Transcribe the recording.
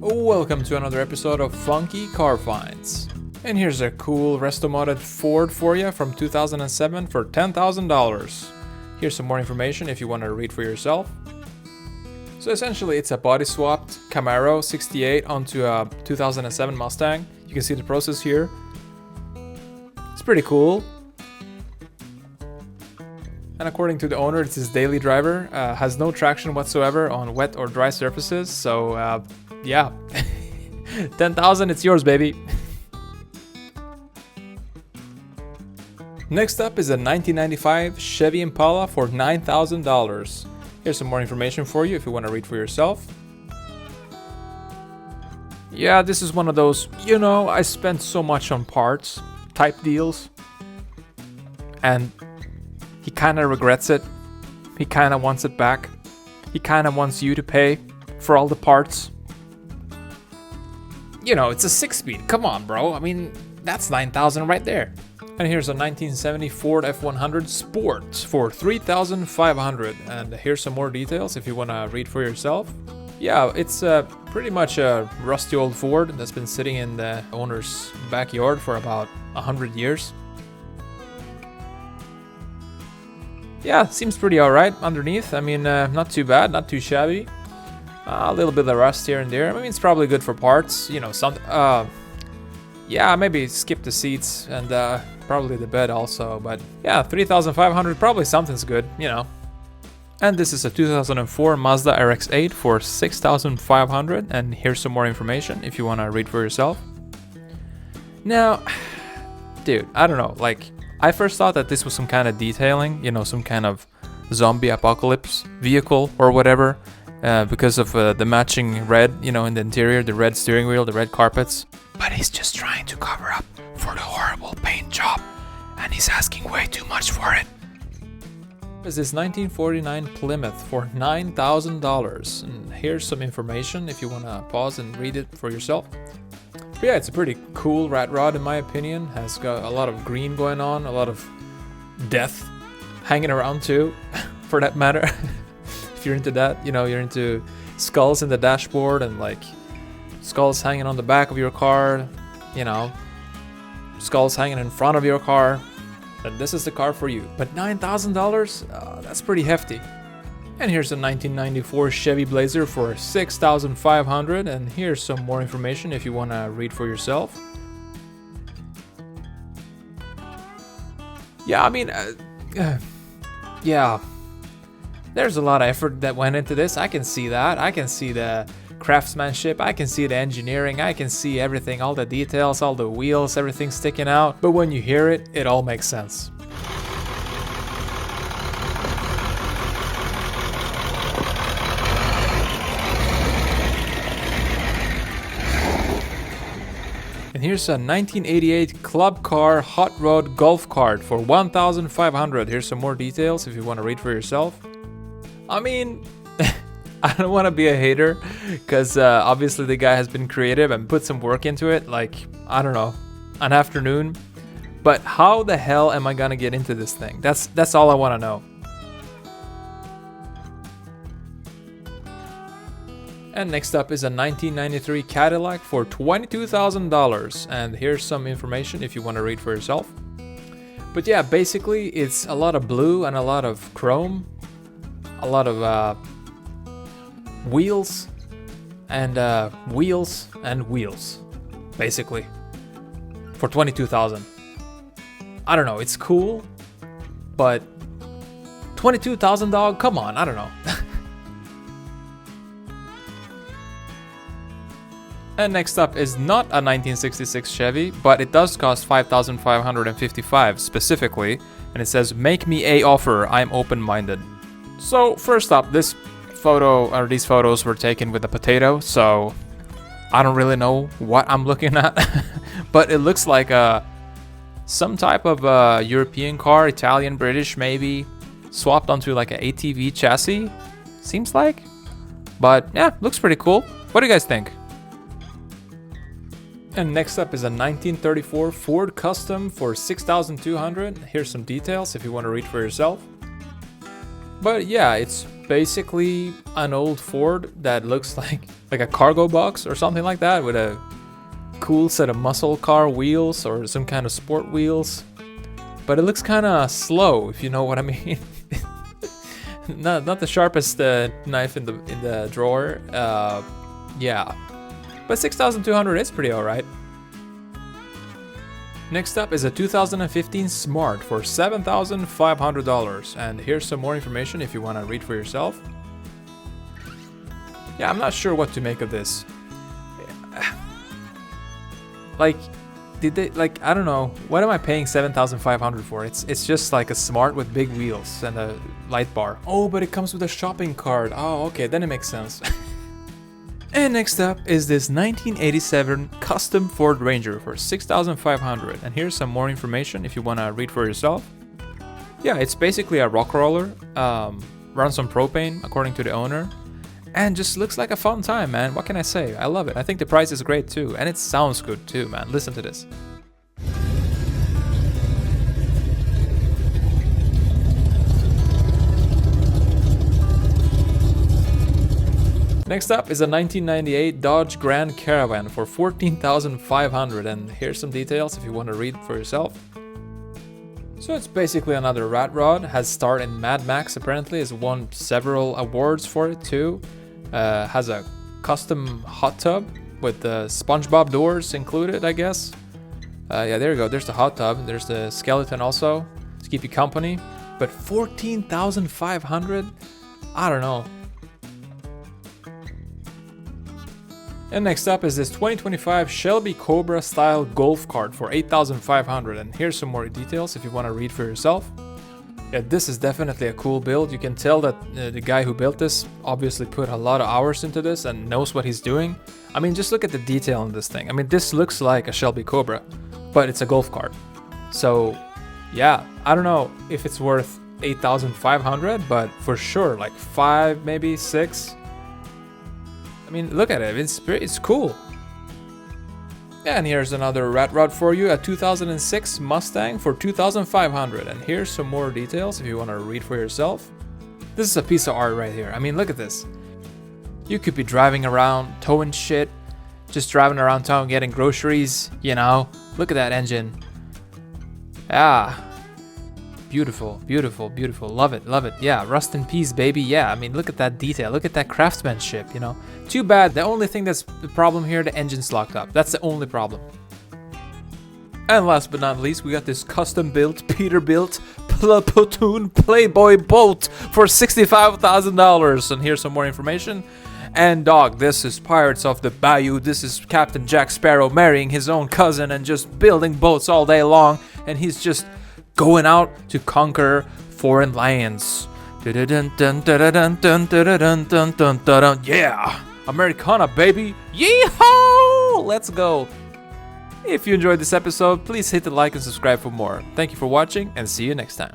Welcome to another episode of Funky Car Finds. And here's a cool resto-modded Ford for you from 2007 for $10,000. Here's some more information if you want to read for yourself. So essentially it's a body swapped Camaro 68 onto a 2007 Mustang. You can see the process here. It's pretty cool. And according to the owner, it's his daily driver. Has no traction whatsoever on wet or dry surfaces. So yeah, 10,000, it's yours, baby. Next up is a 1995 Chevy Impala for $9,000. Here's some more information for you if you want to read for yourself. Yeah, this is one of those, I spent so much on parts type deals. And he kind of regrets it. He kind of wants it back. He kind of wants you to pay for all the parts. It's a 6-speed. Come on, bro. I mean, that's 9,000 right there. And here's a 1970 Ford F100 Sport for $3,500. And here's some more details if you want to read for yourself. Yeah, it's pretty much a rusty old Ford that's been sitting in the owner's backyard for about 100 years. Yeah, seems pretty alright underneath. I mean, not too bad, not too shabby. A little bit of rust here and there. I mean, it's probably good for parts. Yeah, maybe skip the seats and probably the bed also. But yeah, 3,500, probably something's good, And this is a 2004 Mazda RX-8 for 6,500. And here's some more information if you want to read for yourself. Now, dude, I don't know. I first thought that this was some kind of detailing, some kind of zombie apocalypse vehicle or whatever. Because of the matching red, in the interior, the red steering wheel, the red carpets. But he's just trying to cover up for the horrible paint job. And he's asking way too much for it. This is 1949 Plymouth for $9,000. And here's some information if you want to pause and read it for yourself. But yeah, it's a pretty cool rat rod in my opinion. Has got a lot of green going on, a lot of death hanging around too, for that matter. If you're into that, you're into skulls in the dashboard and skulls hanging on the back of your car, skulls hanging in front of your car, then this is the car for you. But $9,000, that's pretty hefty. And here's a 1994 Chevy Blazer for $6,500, and here's some more information if you want to read for yourself. Yeah, I mean, yeah. There's a lot of effort that went into this. I can see that. I can see the craftsmanship. I can see the engineering. I can see everything, all the details, all the wheels, everything sticking out. But when you hear it, it all makes sense. And here's a 1988 Club Car Hot Rod Golf Cart for $1,500. Here's some more details if you want to read for yourself. I mean, I don't want to be a hater because obviously the guy has been creative and put some work into it, I don't know, an afternoon. But how the hell am I going to get into this thing? That's all I want to know. And next up is a 1993 Cadillac for $22,000. And here's some information if you want to read for yourself. But yeah, basically it's a lot of blue and a lot of chrome. A lot of wheels and wheels, basically, for $22,000. I don't know, it's cool, but $22,000, dog, come on, I don't know. And next up is not a 1966 Chevy, but it does cost $5,555 specifically, and it says, "Make me a offer, I'm open-minded." So first up, these photos were taken with a potato, so I don't really know what I'm looking at. But it looks like some type of European car, Italian, British maybe, swapped onto an ATV chassis, seems like. But yeah, looks pretty cool. What do you guys think? And next up is a 1934 Ford Custom for $6,200. Here's some details if you want to read for yourself. But yeah, it's basically an old Ford that looks like a cargo box or something like that, with a cool set of muscle car wheels or some kind of sport wheels. But it looks kind of slow, if you know what I mean. not the sharpest knife in the drawer. Yeah, but 6,200 is pretty alright. Next up is a 2015 Smart for $7,500, and here's some more information if you want to read for yourself. Yeah, I'm not sure what to make of this. Like, did they, like, I don't know, what am I paying 7,500 for? It's just like a Smart with big wheels and a light bar. Oh, but it comes with a shopping cart. Oh, okay, then it makes sense. And next up is this 1987 custom Ford Ranger for $6,500, and here's some more information if you want to read for yourself. Yeah, it's basically a rock roller, runs on propane according to the owner, and just looks like a fun time, man. What can I say? I love it. I think the price is great too, and it sounds good too, man. Listen to this. Next up is a 1998 Dodge Grand Caravan for $14,500, and here's some details if you want to read for yourself. So it's basically another rat rod, has starred in Mad Max apparently, has won several awards for it too, has a custom hot tub with the SpongeBob doors included, I guess. Yeah, there you go, there's the hot tub, there's the skeleton also, to keep you company, but 14,500? I don't know. And next up is this 2025 Shelby Cobra style golf cart for $8,500, and here's some more details if you want to read for yourself. Yeah, this is definitely a cool build. You can tell that the guy who built this obviously put a lot of hours into this and knows what he's doing. I mean, just look at the detail on this thing. I mean, this looks like a Shelby Cobra, but it's a golf cart. So yeah, I don't know if it's worth 8,500, but for sure like 5, maybe 6. I mean, look at it, it's cool. And here's another rat rod for you, a 2006 Mustang for $2,500. And here's some more details if you want to read for yourself. This is a piece of art right here. I mean, look at this. You could be driving around, towing shit, just driving around town getting groceries, you know. Look at that engine. Ah. Beautiful, beautiful, beautiful. Love it, love it. Yeah, rust in peace, baby. Yeah, I mean, look at that detail. Look at that craftsmanship, you know. Too bad. The only thing that's the problem here, the engine's locked up. That's the only problem. And last but not least, we got this custom-built, Peterbilt Platoon Playboy boat for $65,000. And here's some more information. And dog, this is Pirates of the Bayou. This is Captain Jack Sparrow marrying his own cousin and just building boats all day long. And he's just going out to conquer foreign lands. Yeah, Americana, baby. Yeehaw! Let's go. If you enjoyed this episode, please hit the like and subscribe for more. Thank you for watching, and see you next time.